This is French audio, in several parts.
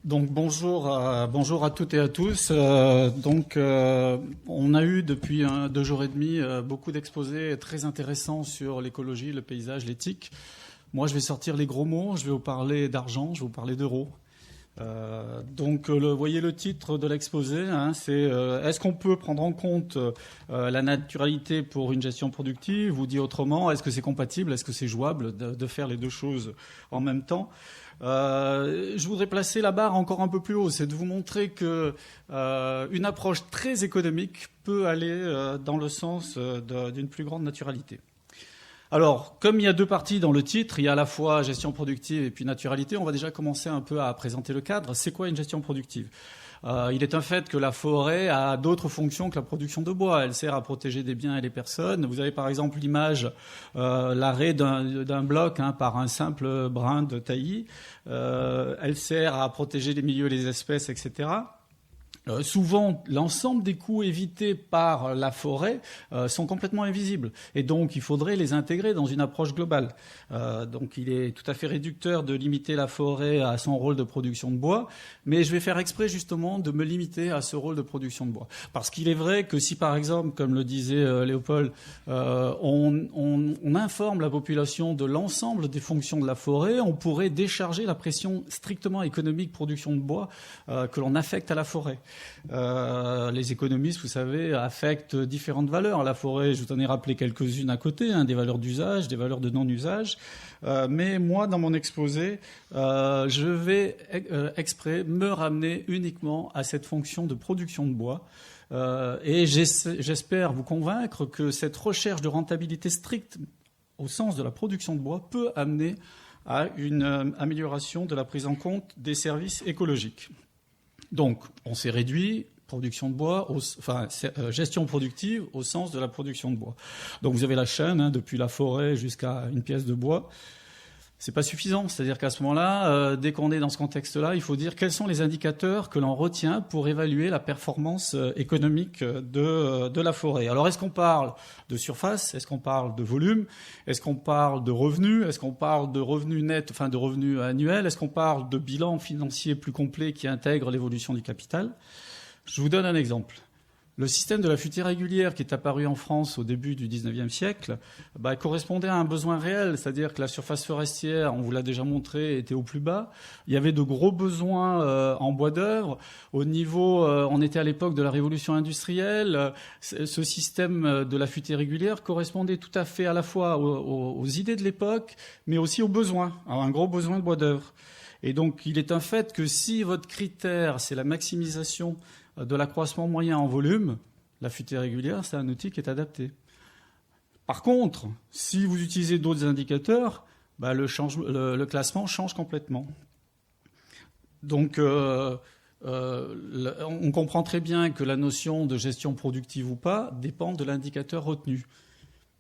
Donc bonjour à toutes et à tous. On a eu depuis 2 jours et demi beaucoup d'exposés très intéressants sur l'écologie, le paysage, l'éthique. Moi, je vais sortir les gros mots. Je vais vous parler d'argent, je vais vous parler d'euros. Voyez le titre de l'exposé, c'est est-ce qu'on peut prendre en compte la naturalité pour une gestion productive, ou dit autrement, est-ce que c'est compatible, est-ce que c'est jouable de faire les deux choses en même temps? Je voudrais placer la barre encore un peu plus haut, c'est de vous montrer que une approche très économique peut aller dans le sens d'une plus grande naturalité. Alors, comme il y a deux parties dans le titre, il y a à la fois gestion productive et puis naturalité, on va déjà commencer un peu à présenter le cadre. C'est quoi une gestion productive ? Il est un fait que la forêt a d'autres fonctions que la production de bois. Elle sert à protéger des biens et des personnes. Vous avez par exemple l'image, l'arrêt d'un bloc par un simple brin de taillis. Elle sert à protéger les milieux et les espèces, etc. Souvent, l'ensemble des coûts évités par la forêt sont complètement invisibles. Et donc, il faudrait les intégrer dans une approche globale. Donc, il est tout à fait réducteur de limiter la forêt à son rôle de production de bois. Mais je vais faire exprès, justement, de me limiter à ce rôle de production de bois. Parce qu'il est vrai que si, par exemple, comme le disait Léopold, on informe la population de l'ensemble des fonctions de la forêt, on pourrait décharger la pression strictement économique production de bois que l'on affecte à la forêt. Les économistes, vous savez, affectent différentes valeurs à la forêt. Je vous en ai rappelé quelques-unes à côté, des valeurs d'usage, des valeurs de non-usage. Mais moi, dans mon exposé, je vais exprès me ramener uniquement à cette fonction de production de bois. Et j'espère vous convaincre que cette recherche de rentabilité stricte au sens de la production de bois peut amener à une amélioration de la prise en compte des services écologiques. Donc, on s'est réduit, production de bois, gestion productive au sens de la production de bois. Donc, vous avez la chaîne, depuis la forêt jusqu'à une pièce de bois. C'est pas suffisant. C'est-à-dire qu'à ce moment-là, dès qu'on est dans ce contexte-là, il faut dire quels sont les indicateurs que l'on retient pour évaluer la performance économique de la forêt. Alors, est-ce qu'on parle de surface ? Est-ce qu'on parle de volume ? Est-ce qu'on parle de revenus ? Est-ce qu'on parle de revenus nets, de revenus annuels ? Est-ce qu'on parle de bilan financier plus complet qui intègre l'évolution du capital ? Je vous donne un exemple. Le système de la futaie régulière qui est apparu en France au début du XIXe siècle correspondait à un besoin réel, c'est-à-dire que la surface forestière, on vous l'a déjà montré, était au plus bas. Il y avait de gros besoins en bois d'œuvre. Au niveau, on était à l'époque de la révolution industrielle. Ce système de la futaie régulière correspondait tout à fait à la fois aux idées de l'époque, mais aussi aux besoins, à un gros besoin de bois d'œuvre. Et donc, il est un fait que si votre critère, c'est la maximisation de l'accroissement moyen en volume, la futaie régulière, c'est un outil qui est adapté. Par contre, si vous utilisez d'autres indicateurs, le classement change complètement. Donc, on comprend très bien que la notion de gestion productive ou pas dépend de l'indicateur retenu.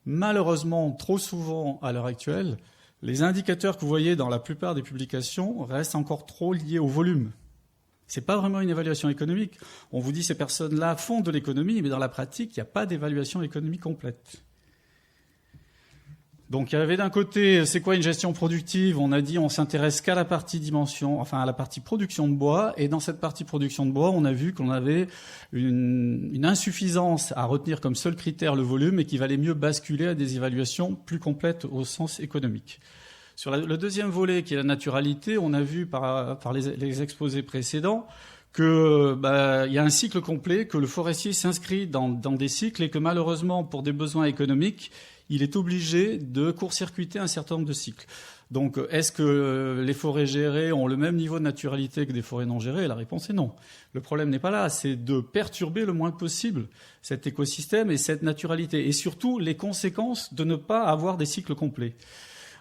Malheureusement, trop souvent à l'heure actuelle, les indicateurs que vous voyez dans la plupart des publications restent encore trop liés au volume. C'est pas vraiment une évaluation économique. On vous dit ces personnes-là font de l'économie, mais dans la pratique, il n'y a pas d'évaluation économique complète. Donc il y avait d'un côté, c'est quoi une gestion productive ? On a dit on s'intéresse qu'à la partie dimension, à la partie production de bois. Et dans cette partie production de bois, on a vu qu'on avait une insuffisance à retenir comme seul critère le volume et qu'il valait mieux basculer à des évaluations plus complètes au sens économique. Sur le deuxième volet, qui est la naturalité, on a vu par les exposés précédents que y a un cycle complet, que le forestier s'inscrit dans des cycles et que malheureusement, pour des besoins économiques, il est obligé de court-circuiter un certain nombre de cycles. Donc, est-ce que les forêts gérées ont le même niveau de naturalité que des forêts non gérées ? La réponse est non. Le problème n'est pas là, c'est de perturber le moins possible cet écosystème et cette naturalité, et surtout les conséquences de ne pas avoir des cycles complets.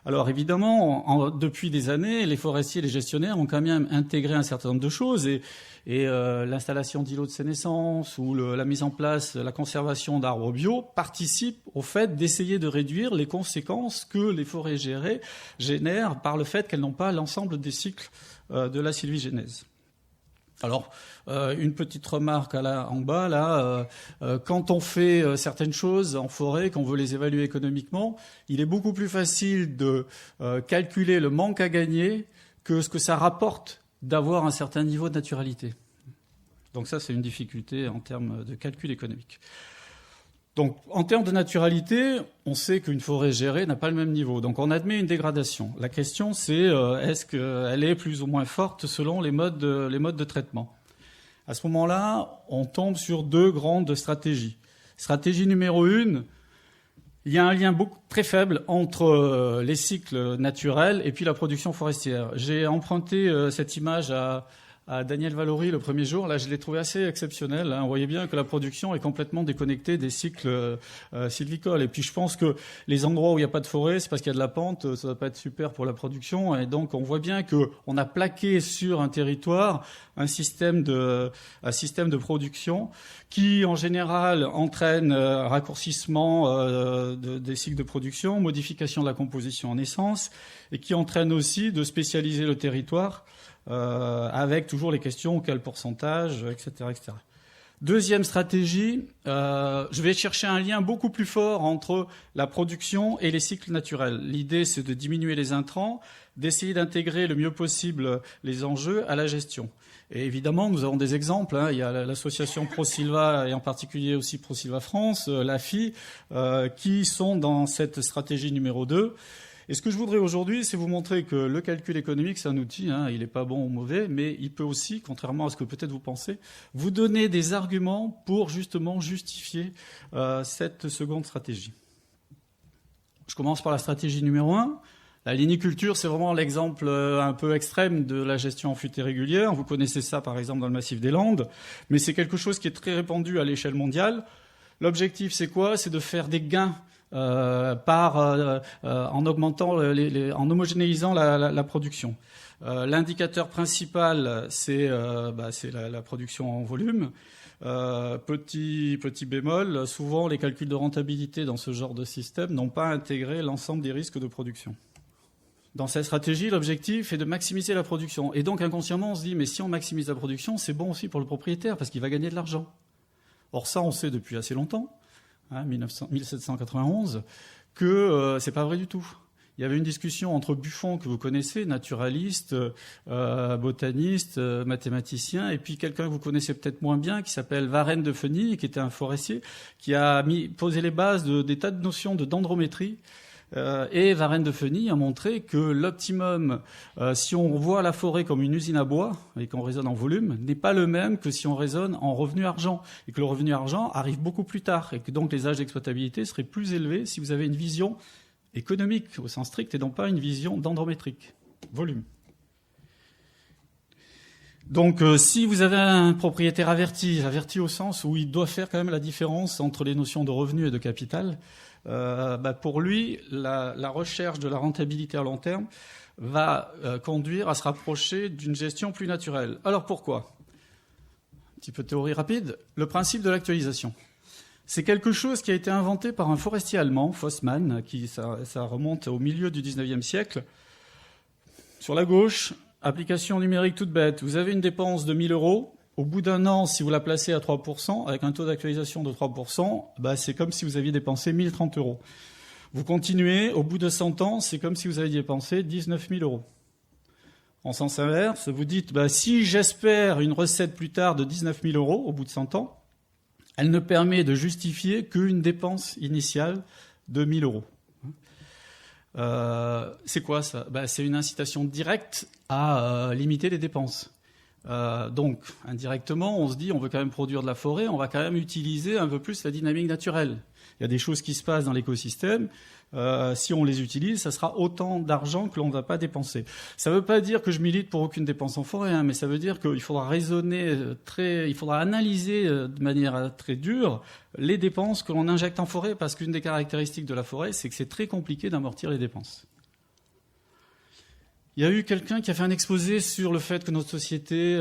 Alors évidemment, depuis des années, les forestiers et les gestionnaires ont quand même intégré un certain nombre de choses et l'installation d'îlots de sénescence ou la mise en place, la conservation d'arbres bio participe au fait d'essayer de réduire les conséquences que les forêts gérées génèrent par le fait qu'elles n'ont pas l'ensemble des cycles de la sylvigénèse. Alors, une petite remarque en bas, là, quand on fait certaines choses en forêt, qu'on veut les évaluer économiquement, il est beaucoup plus facile de calculer le manque à gagner que ce que ça rapporte d'avoir un certain niveau de naturalité. Donc ça, c'est une difficulté en termes de calcul économique. Donc, en termes de naturalité, on sait qu'une forêt gérée n'a pas le même niveau. Donc, on admet une dégradation. La question, c'est est-ce qu'elle est plus ou moins forte selon les modes de traitement. À ce moment-là, on tombe sur deux grandes stratégies. Stratégie numéro 1, il y a un lien très faible entre les cycles naturels et puis la production forestière. J'ai emprunté cette image à Daniel Valory le premier jour. Là, je l'ai trouvé assez exceptionnel. On voyait bien que la production est complètement déconnectée des cycles sylvicoles. Et puis, je pense que les endroits où il n'y a pas de forêt, c'est parce qu'il y a de la pente. Ça ne va pas être super pour la production. Et donc, on voit bien qu'on a plaqué sur un territoire un système de production qui, en général, entraîne raccourcissement des cycles de production, modification de la composition en essence, et qui entraîne aussi de spécialiser le territoire avec toujours les questions quel pourcentage, etc., etc. Deuxième stratégie, je vais chercher un lien beaucoup plus fort entre la production et les cycles naturels. L'idée, c'est de diminuer les intrants, d'essayer d'intégrer le mieux possible les enjeux à la gestion. Et évidemment, nous avons des exemples. Il y a l'association ProSilva et en particulier aussi ProSilva France, l'AFI, qui sont dans cette stratégie numéro 2. Et ce que je voudrais aujourd'hui, c'est vous montrer que le calcul économique, c'est un outil, il n'est pas bon ou mauvais, mais il peut aussi, contrairement à ce que peut-être vous pensez, vous donner des arguments pour justement justifier cette seconde stratégie. Je commence par la stratégie numéro 1. La liniculture, c'est vraiment l'exemple un peu extrême de la gestion en futée régulière. Vous connaissez ça, par exemple, dans le massif des Landes, mais c'est quelque chose qui est très répandu à l'échelle mondiale. L'objectif, c'est quoi? C'est de faire des gains en augmentant, en homogénéisant la production. L'indicateur principal, c'est la production en volume. Petit bémol, souvent les calculs de rentabilité dans ce genre de système n'ont pas intégré l'ensemble des risques de production. Dans cette stratégie, l'objectif est de maximiser la production. Et donc inconsciemment, on se dit, mais si on maximise la production, c'est bon aussi pour le propriétaire parce qu'il va gagner de l'argent. Or ça, on sait depuis assez longtemps. 1791, que c'est pas vrai du tout. Il y avait une discussion entre Buffon, que vous connaissez, naturaliste, botaniste, mathématicien, et puis quelqu'un que vous connaissez peut-être moins bien, qui s'appelle Varenne de Fenny, qui était un forestier, qui a posé les bases des tas de notions de dendrométrie. Et Varenne de Fenny a montré que l'optimum, si on voit la forêt comme une usine à bois et qu'on raisonne en volume, n'est pas le même que si on raisonne en revenu argent. Et que le revenu argent arrive beaucoup plus tard. Et que donc les âges d'exploitabilité seraient plus élevés si vous avez une vision économique au sens strict et non pas une vision dendrométrique. Volume. Donc, si vous avez un propriétaire averti au sens où il doit faire quand même la différence entre les notions de revenu et de capital, pour lui, la recherche de la rentabilité à long terme va conduire à se rapprocher d'une gestion plus naturelle. Alors pourquoi? Un petit peu de théorie rapide. Le principe de l'actualisation. C'est quelque chose qui a été inventé par un forestier allemand, Fossmann, ça remonte au milieu du 19e siècle. Sur la gauche, application numérique toute bête. Vous avez une dépense de 1 000 euros. Au bout d'un an, si vous la placez à 3%, avec un taux d'actualisation de 3%, c'est comme si vous aviez dépensé 1 030 euros. Vous continuez, au bout de 100 ans, c'est comme si vous aviez dépensé 19 000 euros. En sens inverse, vous dites, si j'espère une recette plus tard de 19 000 euros au bout de 100 ans, elle ne permet de justifier qu'une dépense initiale de 1 000 euros. C'est quoi ça? C'est une incitation directe à limiter les dépenses. Donc, indirectement, on se dit on veut quand même produire de la forêt, on va quand même utiliser un peu plus la dynamique naturelle. Il y a des choses qui se passent dans l'écosystème. Si on les utilise, ça sera autant d'argent que l'on ne va pas dépenser. Ça ne veut pas dire que je milite pour aucune dépense en forêt, mais ça veut dire qu'il faudra raisonner il faudra analyser de manière très dure les dépenses que l'on injecte en forêt, parce qu'une des caractéristiques de la forêt, c'est que c'est très compliqué d'amortir les dépenses. Il y a eu quelqu'un qui a fait un exposé sur le fait que notre société,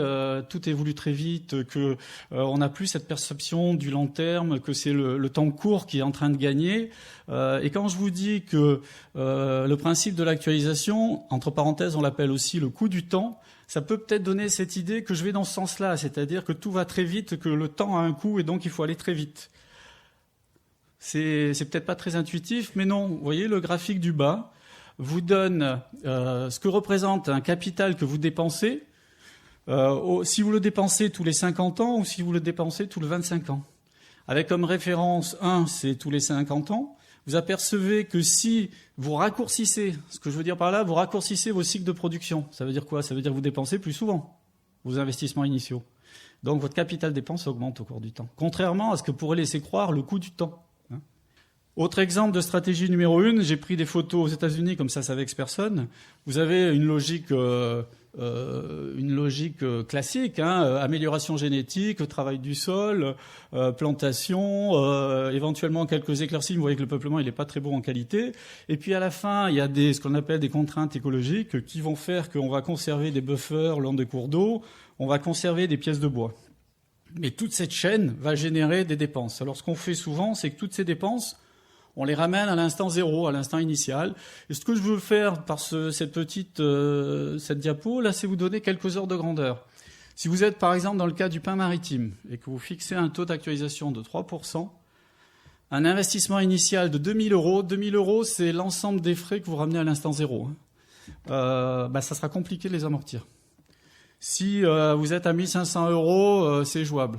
tout évolue très vite, que on n'a plus cette perception du long terme, que c'est le temps court qui est en train de gagner. Et quand je vous dis que le principe de l'actualisation, entre parenthèses, on l'appelle aussi le coût du temps, ça peut peut-être donner cette idée que je vais dans ce sens-là, c'est-à-dire que tout va très vite, que le temps a un coût et donc il faut aller très vite. C'est peut-être pas très intuitif, mais non. Vous voyez le graphique du bas vous donne ce que représente un capital que vous dépensez si vous le dépensez tous les 50 ans ou si vous le dépensez tous les 25 ans. Avec comme référence 1, c'est tous les 50 ans. Vous apercevez que si vous raccourcissez, ce que je veux dire par là, vous raccourcissez vos cycles de production. Ça veut dire quoi? Ça veut dire que vous dépensez plus souvent vos investissements initiaux. Donc votre capital dépense augmente au cours du temps. Contrairement à ce que pourrait laisser croire le coût du temps. Autre exemple de stratégie numéro 1, j'ai pris des photos aux États-Unis, comme ça vexe personne. Vous avez une logique classique, amélioration génétique, travail du sol, plantation, éventuellement quelques éclaircies. Vous voyez que le peuplement il n'est pas très beau en qualité. Et puis à la fin, il y a ce qu'on appelle des contraintes écologiques qui vont faire qu'on va conserver des buffers le long des cours d'eau, on va conserver des pièces de bois. Mais toute cette chaîne va générer des dépenses. Alors ce qu'on fait souvent, c'est que toutes ces dépenses, on les ramène à l'instant zéro, à l'instant initial. Et ce que je veux faire par cette diapo, là, c'est vous donner quelques ordres de grandeur. Si vous êtes, par exemple, dans le cas du pain maritime et que vous fixez un taux d'actualisation de 3%, un investissement initial de 2000 euros, 2000 euros, c'est l'ensemble des frais que vous ramenez à l'instant zéro. Ça sera compliqué de les amortir. Si vous êtes à 1500 euros, c'est jouable.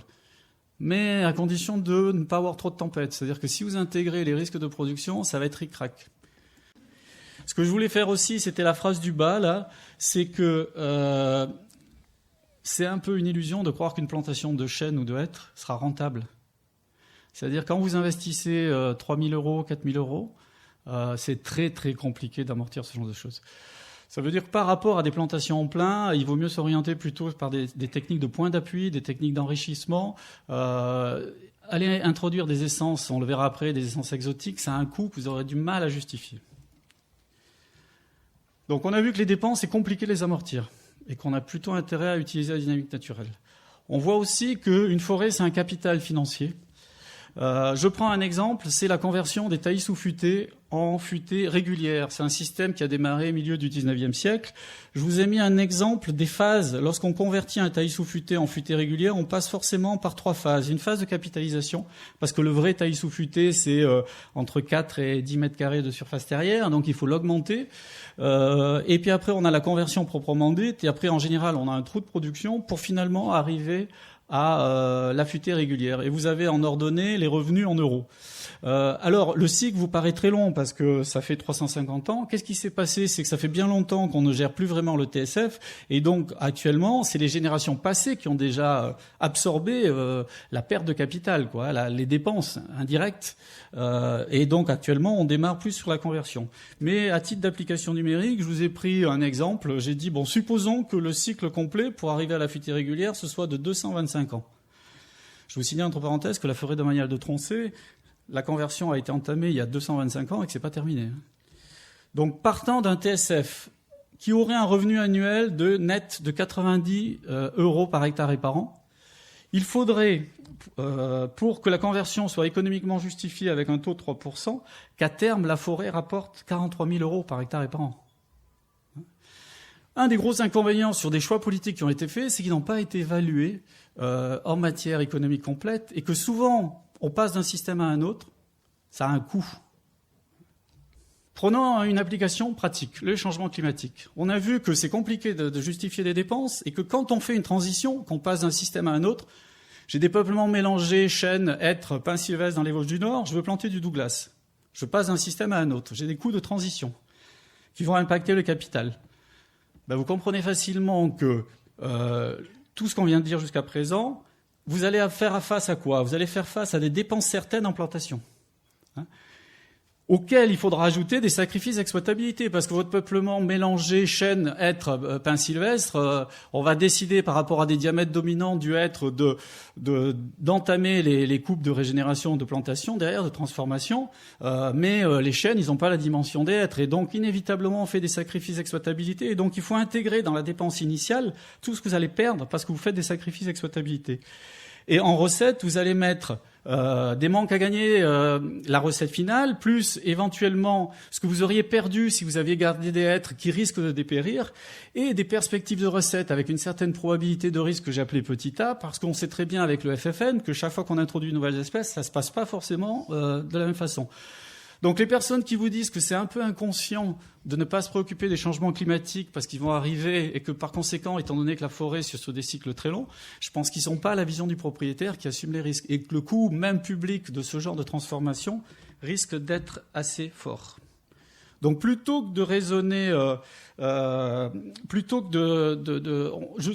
Mais à condition de ne pas avoir trop de tempêtes. C'est-à-dire que si vous intégrez les risques de production, ça va être ric-rac. Ce que je voulais faire aussi, c'était la phrase du bas, là, c'est que c'est un peu une illusion de croire qu'une plantation de chêne ou de hêtre sera rentable. C'est-à-dire quand vous investissez 3 000 euros, 4 000 euros, c'est très très compliqué d'amortir ce genre de choses. Ça veut dire que par rapport à des plantations en plein, il vaut mieux s'orienter plutôt par des techniques de point d'appui, des techniques d'enrichissement. Aller introduire des essences, on le verra après, des essences exotiques, ça a un coût que vous aurez du mal à justifier. Donc on a vu que les dépenses, c'est compliqué de les amortir et qu'on a plutôt intérêt à utiliser la dynamique naturelle. On voit aussi qu'une forêt, c'est un capital financier. Je prends un exemple, c'est la conversion des taillis sous-futés en futaies régulières. C'est un système qui a démarré au milieu du 19e siècle. Je vous ai mis un exemple des phases. Lorsqu'on convertit un taillis sous-futé en futaies régulières, on passe forcément par 3 phases. Une phase de capitalisation, parce que le vrai taillis sous-futé, c'est entre 4 et 10 mètres carrés de surface terrière, donc il faut l'augmenter. Et puis après, on a la conversion proprement dite, et après, en général, on a un trou de production pour finalement arriver à la futée régulière. Et vous avez en ordonnée les revenus en euros. Alors, le cycle vous paraît très long parce que ça fait 350 ans. Qu'est-ce qui s'est passé? C'est que ça fait bien longtemps qu'on ne gère plus vraiment le TSF. Et donc, actuellement, c'est les générations passées qui ont déjà absorbé la perte de capital, les dépenses indirectes. Et donc, actuellement, on démarre plus sur la conversion. Mais à titre d'application numérique, je vous ai pris un exemple. J'ai dit, supposons que le cycle complet pour arriver à la futée régulière, ce soit de 225 ans. Je vous signale entre parenthèses que la forêt domaniale de Troncé, la conversion a été entamée il y a 225 ans et que c'est pas terminé. Donc, partant d'un TSF qui aurait un revenu annuel net de 90 euros par hectare et par an, il faudrait, pour que la conversion soit économiquement justifiée avec un taux de 3%, qu'à terme, la forêt rapporte 43 000 euros par hectare et par an. Un des gros inconvénients sur des choix politiques qui ont été faits, c'est qu'ils n'ont pas été évalués en matière économique complète et que souvent, on passe d'un système à un autre, ça a un coût. Prenons une application pratique, le changement climatique. On a vu que c'est compliqué de justifier des dépenses et que quand on fait une transition, qu'on passe d'un système à un autre, j'ai des peuplements mélangés, chênes, hêtres, pins sylvestres dans les Vosges du Nord, je veux planter du Douglas. Je passe d'un système à un autre. J'ai des coûts de transition qui vont impacter le capital. Vous comprenez facilement que tout ce qu'on vient de dire jusqu'à présent, vous allez faire face à quoi? Vous allez faire face à des dépenses certaines en plantation, auxquelles il faudra ajouter des sacrifices d'exploitabilité, parce que votre peuplement mélangé, chêne, hêtre, pin sylvestre, on va décider par rapport à des diamètres dominants du hêtre d'entamer les coupes de régénération, de plantation, derrière, de transformation, mais les chênes, ils n'ont pas la dimension des hêtres, et donc inévitablement on fait des sacrifices d'exploitabilité, et donc il faut intégrer dans la dépense initiale tout ce que vous allez perdre parce que vous faites des sacrifices d'exploitabilité. Et en recette, vous allez mettre des manques à gagner, la recette finale, plus éventuellement ce que vous auriez perdu si vous aviez gardé des hêtres qui risquent de dépérir, et des perspectives de recettes avec une certaine probabilité de risque que j'ai appelé petit a, parce qu'on sait très bien avec le FFN que chaque fois qu'on introduit une nouvelle espèce, ça se passe pas forcément de la même façon. Donc les personnes qui vous disent que c'est un peu inconscient de ne pas se préoccuper des changements climatiques parce qu'ils vont arriver et que par conséquent, étant donné que la forêt c'est sur des cycles très longs, je pense qu'ils ne sont pas à la vision du propriétaire qui assume les risques et que le coût même public de ce genre de transformation risque d'être assez fort. Donc plutôt que de raisonner, ce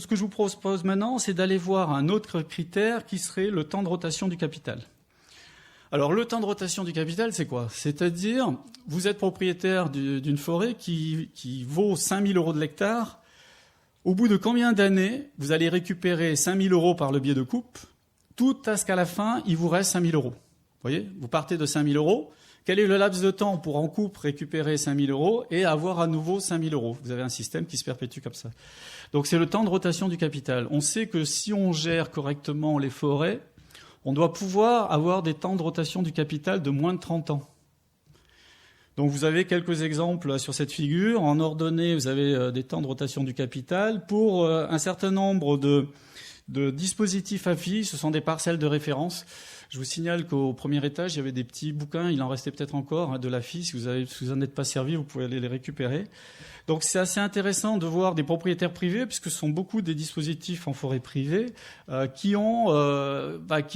que je vous propose maintenant, c'est d'aller voir un autre critère qui serait le temps de rotation du capital. Alors le temps de rotation du capital, c'est quoi? C'est-à-dire, vous êtes propriétaire d'une forêt qui vaut 5 000 € de l'hectare. Au bout de combien d'années vous allez récupérer 5 000 € par le biais de coupe, tout à ce qu'à la fin, il vous reste 5 000 €. Vous voyez, vous partez de 5 000 €. Quel est le laps de temps pour en coupe récupérer 5 000 € et avoir à nouveau 5 000 €? Vous avez un système qui se perpétue comme ça. Donc c'est le temps de rotation du capital. On sait que si on gère correctement les forêts, on doit pouvoir avoir des temps de rotation du capital de moins de 30 ans. Donc vous avez quelques exemples sur cette figure. En ordonnée, vous avez des temps de rotation du capital. Pour un certain nombre de dispositifs AFI, ce sont des parcelles de référence. Je vous signale qu'au premier étage, il y avait des petits bouquins, il en restait peut-être encore, de l'AFI. Si vous en êtes pas servi, vous pouvez aller les récupérer. Donc c'est assez intéressant de voir des propriétaires privés, puisque ce sont beaucoup des dispositifs en forêt privée qui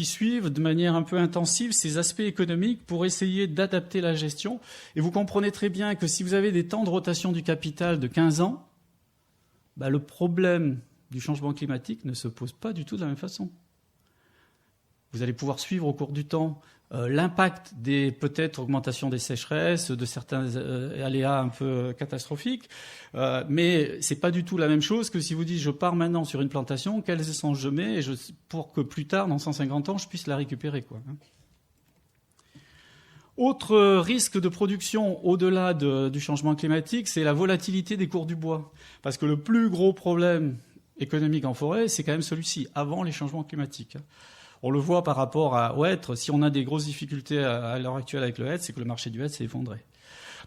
suivent de manière un peu intensive ces aspects économiques pour essayer d'adapter la gestion. Et vous comprenez très bien que si vous avez des temps de rotation du capital de 15 ans, le problème du changement climatique ne se pose pas du tout de la même façon. Vous allez pouvoir suivre au cours du temps l'impact des peut-être augmentation des sécheresses, de certains aléas un peu catastrophiques, mais c'est pas du tout la même chose que si vous dites je pars maintenant sur une plantation, quelles essences je mets pour que plus tard, dans 150 ans, je puisse la récupérer, quoi. Autre risque de production au-delà du changement climatique, c'est la volatilité des cours du bois. Parce que le plus gros problème économique en forêt, c'est quand même celui-ci, avant les changements climatiques. On le voit par rapport au hêtre. Si on a des grosses difficultés à l'heure actuelle avec le hêtre, c'est que le marché du hêtre s'est effondré.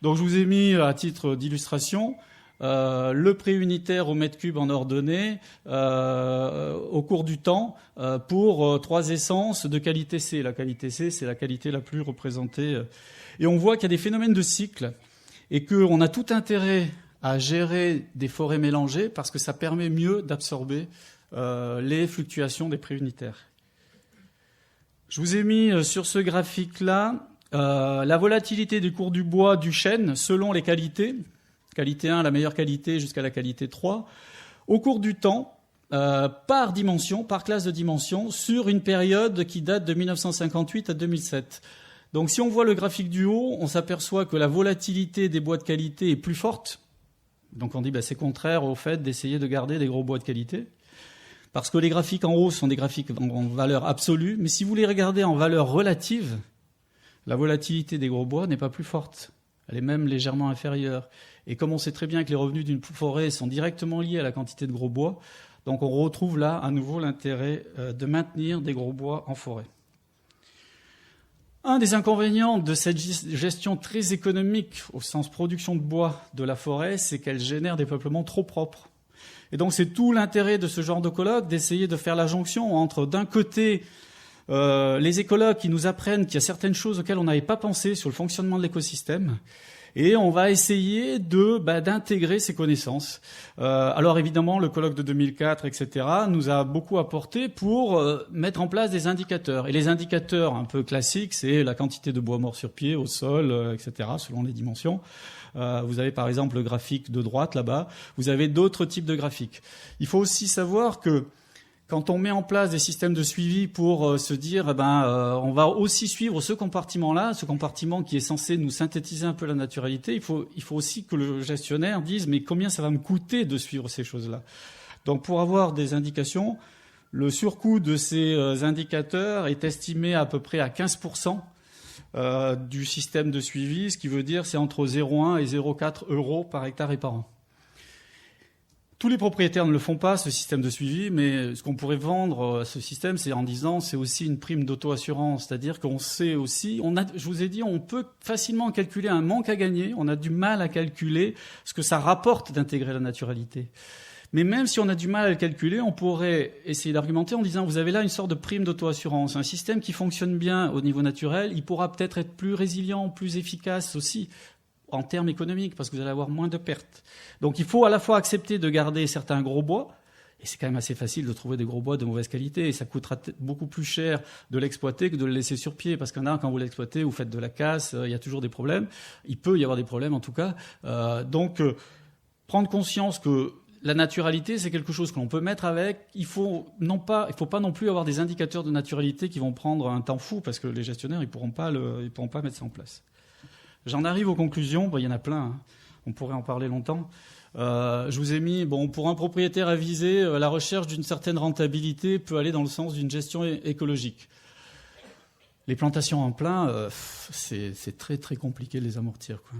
Donc je vous ai mis à titre d'illustration le prix unitaire au mètre cube en ordonnée au cours du temps pour 3 essences de qualité C. La qualité C, c'est la qualité la plus représentée. Et on voit qu'il y a des phénomènes de cycle et qu'on a tout intérêt à gérer des forêts mélangées parce que ça permet mieux d'absorber les fluctuations des prix unitaires. Je vous ai mis sur ce graphique-là la volatilité du cours du bois du chêne selon les qualités. Qualité 1, la meilleure qualité, jusqu'à la qualité 3. Au cours du temps, par dimension, par classe de dimension, sur une période qui date de 1958 à 2007. Donc si on voit le graphique du haut, on s'aperçoit que la volatilité des bois de qualité est plus forte. Donc on dit c'est contraire au fait d'essayer de garder des gros bois de qualité. Parce que les graphiques en haut sont des graphiques en valeur absolue, mais si vous les regardez en valeur relative, la volatilité des gros bois n'est pas plus forte. Elle est même légèrement inférieure. Et comme on sait très bien que les revenus d'une forêt sont directement liés à la quantité de gros bois, donc on retrouve là à nouveau l'intérêt de maintenir des gros bois en forêt. Un des inconvénients de cette gestion très économique au sens production de bois de la forêt, c'est qu'elle génère des peuplements trop propres. Et donc c'est tout l'intérêt de ce genre de colloque d'essayer de faire la jonction entre, d'un côté, les écologues qui nous apprennent qu'il y a certaines choses auxquelles on n'avait pas pensé sur le fonctionnement de l'écosystème, et on va essayer d'intégrer ces connaissances. Alors évidemment, le colloque de 2004, etc., nous a beaucoup apporté pour mettre en place des indicateurs. Et les indicateurs un peu classiques, c'est la quantité de bois mort sur pied, au sol, etc., selon les dimensions. Vous avez par exemple le graphique de droite là-bas. Vous avez d'autres types de graphiques. Il faut aussi savoir que quand on met en place des systèmes de suivi pour se dire on va aussi suivre ce compartiment-là, ce compartiment qui est censé nous synthétiser un peu la naturalité, il faut aussi que le gestionnaire dise mais combien ça va me coûter de suivre ces choses-là. Donc pour avoir des indications, le surcoût de ces indicateurs est estimé à peu près à 15% du système de suivi, ce qui veut dire c'est entre 0,1 et 0,4 € par hectare et par an. Tous les propriétaires ne le font pas, ce système de suivi, mais ce qu'on pourrait vendre, ce système, c'est en disant c'est aussi une prime d'auto-assurance. C'est-à-dire qu'on sait aussi, je vous ai dit, on peut facilement calculer un manque à gagner. On a du mal à calculer ce que ça rapporte d'intégrer la naturalité. Mais même si on a du mal à le calculer, on pourrait essayer d'argumenter en disant vous avez là une sorte de prime d'auto-assurance, un système qui fonctionne bien au niveau naturel, il pourra peut-être être plus résilient, plus efficace aussi en termes économiques, parce que vous allez avoir moins de pertes. Donc il faut à la fois accepter de garder certains gros bois, et c'est quand même assez facile de trouver des gros bois de mauvaise qualité, et ça coûtera beaucoup plus cher de l'exploiter que de le laisser sur pied, parce qu'un arbre, quand vous l'exploitez, vous faites de la casse, il y a toujours des problèmes, il peut y avoir des problèmes en tout cas. Donc prendre conscience que la naturalité, c'est quelque chose que l'on peut mettre avec. Il faut pas non plus avoir des indicateurs de naturalité qui vont prendre un temps fou, parce que les gestionnaires, ils pourront pas mettre ça en place. J'en arrive aux conclusions. Il y en a plein. Hein. On pourrait en parler longtemps. Je vous ai mis, pour un propriétaire avisé, la recherche d'une certaine rentabilité peut aller dans le sens d'une gestion écologique. Les plantations en plein, c'est très très compliqué de les amortir, quoi.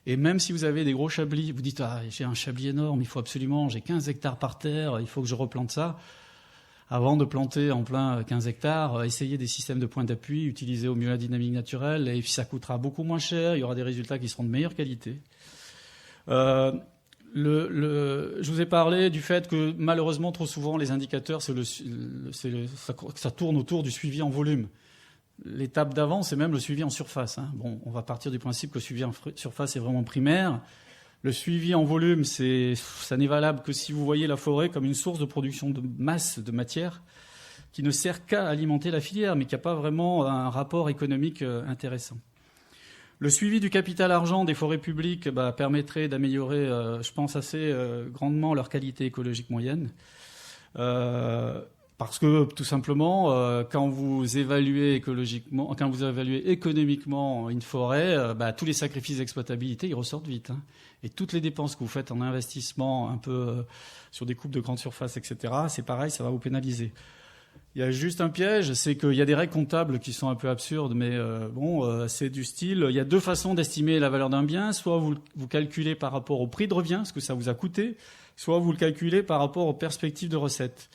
Et même si vous avez des gros chablis, vous dites j'ai un chablis énorme, il faut absolument, j'ai 15 hectares par terre, il faut que je replante ça. Avant de planter en plein 15 hectares, essayez des systèmes de point d'appui, utilisez au mieux la dynamique naturelle, et puis ça coûtera beaucoup moins cher, il y aura des résultats qui seront de meilleure qualité. Je vous ai parlé du fait que malheureusement trop souvent les indicateurs, ça tourne autour du suivi en volume. L'étape d'avant, c'est même le suivi en surface. Hein. On va partir du principe que le suivi en surface est vraiment primaire. Le suivi en volume, ça n'est valable que si vous voyez la forêt comme une source de production de masse de matière qui ne sert qu'à alimenter la filière, mais qui n'a pas vraiment un rapport économique intéressant. Le suivi du capital argent des forêts publiques permettrait d'améliorer, je pense, assez grandement leur qualité écologique moyenne. Parce que tout simplement, quand vous évaluez économiquement une forêt, tous les sacrifices d'exploitabilité, ils ressortent vite. Hein. Et toutes les dépenses que vous faites en investissement, un peu sur des coupes de grande surface, etc., c'est pareil, ça va vous pénaliser. Il y a juste un piège, c'est qu'il y a des règles comptables qui sont un peu absurdes, mais c'est du style, il y a deux façons d'estimer la valeur d'un bien. Soit vous calculez par rapport au prix de revient, ce que ça vous a coûté, soit vous le calculez par rapport aux perspectives de recettes.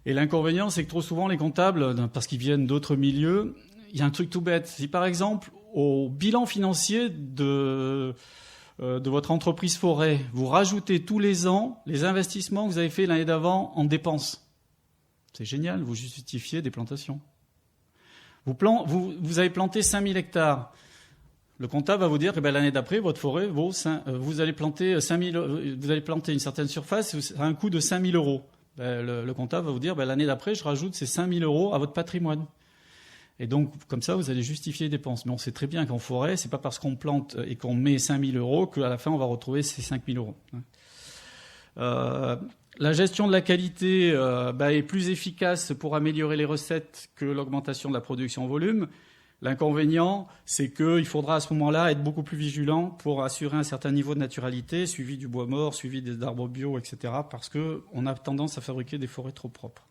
Et l'inconvénient, c'est que trop souvent, les comptables, parce qu'ils viennent d'autres milieux, il y a un truc tout bête. Si par exemple, au bilan financier de votre entreprise forêt, vous rajoutez tous les ans les investissements que vous avez fait l'année d'avant en dépenses, c'est génial, vous justifiez des plantations. Vous avez planté 5000 hectares. Le comptable va vous dire que l'année d'après, votre forêt vaut vous allez planter une certaine surface à un coût de 5000 euros. Le comptable va vous dire l'année d'après, je rajoute ces 5000 euros à votre patrimoine. Et donc, comme ça, vous allez justifier les dépenses. Mais on sait très bien qu'en forêt, c'est pas parce qu'on plante et qu'on met 5000 euros qu'à la fin, on va retrouver ces 5000 euros. La gestion de la qualité est plus efficace pour améliorer les recettes que l'augmentation de la production en volume. L'inconvénient, c'est qu'il faudra à ce moment-là être beaucoup plus vigilant pour assurer un certain niveau de naturalité, suivi du bois mort, suivi des arbres bio, etc., parce qu'on a tendance à fabriquer des forêts trop propres.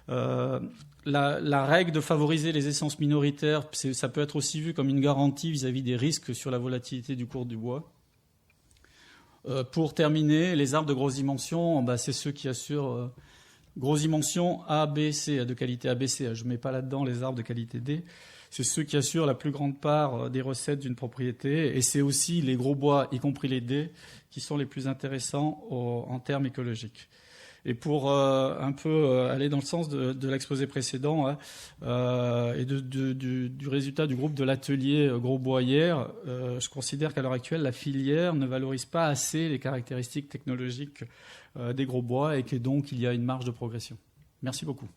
La règle de favoriser les essences minoritaires, ça peut être aussi vu comme une garantie vis-à-vis des risques sur la volatilité du cours du bois. Pour terminer, les arbres de grosses dimensions, c'est ceux qui assurent grosses dimensions A, B, C, de qualité A, B, C. Je ne mets pas là-dedans les arbres de qualité D. C'est ceux qui assurent la plus grande part des recettes d'une propriété. Et c'est aussi les gros bois, y compris les D, qui sont les plus intéressants en termes écologiques. Et pour un peu aller dans le sens de l'exposé précédent et du résultat du groupe de l'atelier Gros Bois hier, je considère qu'à l'heure actuelle, la filière ne valorise pas assez les caractéristiques technologiques des gros bois et que donc il y a une marge de progression. Merci beaucoup.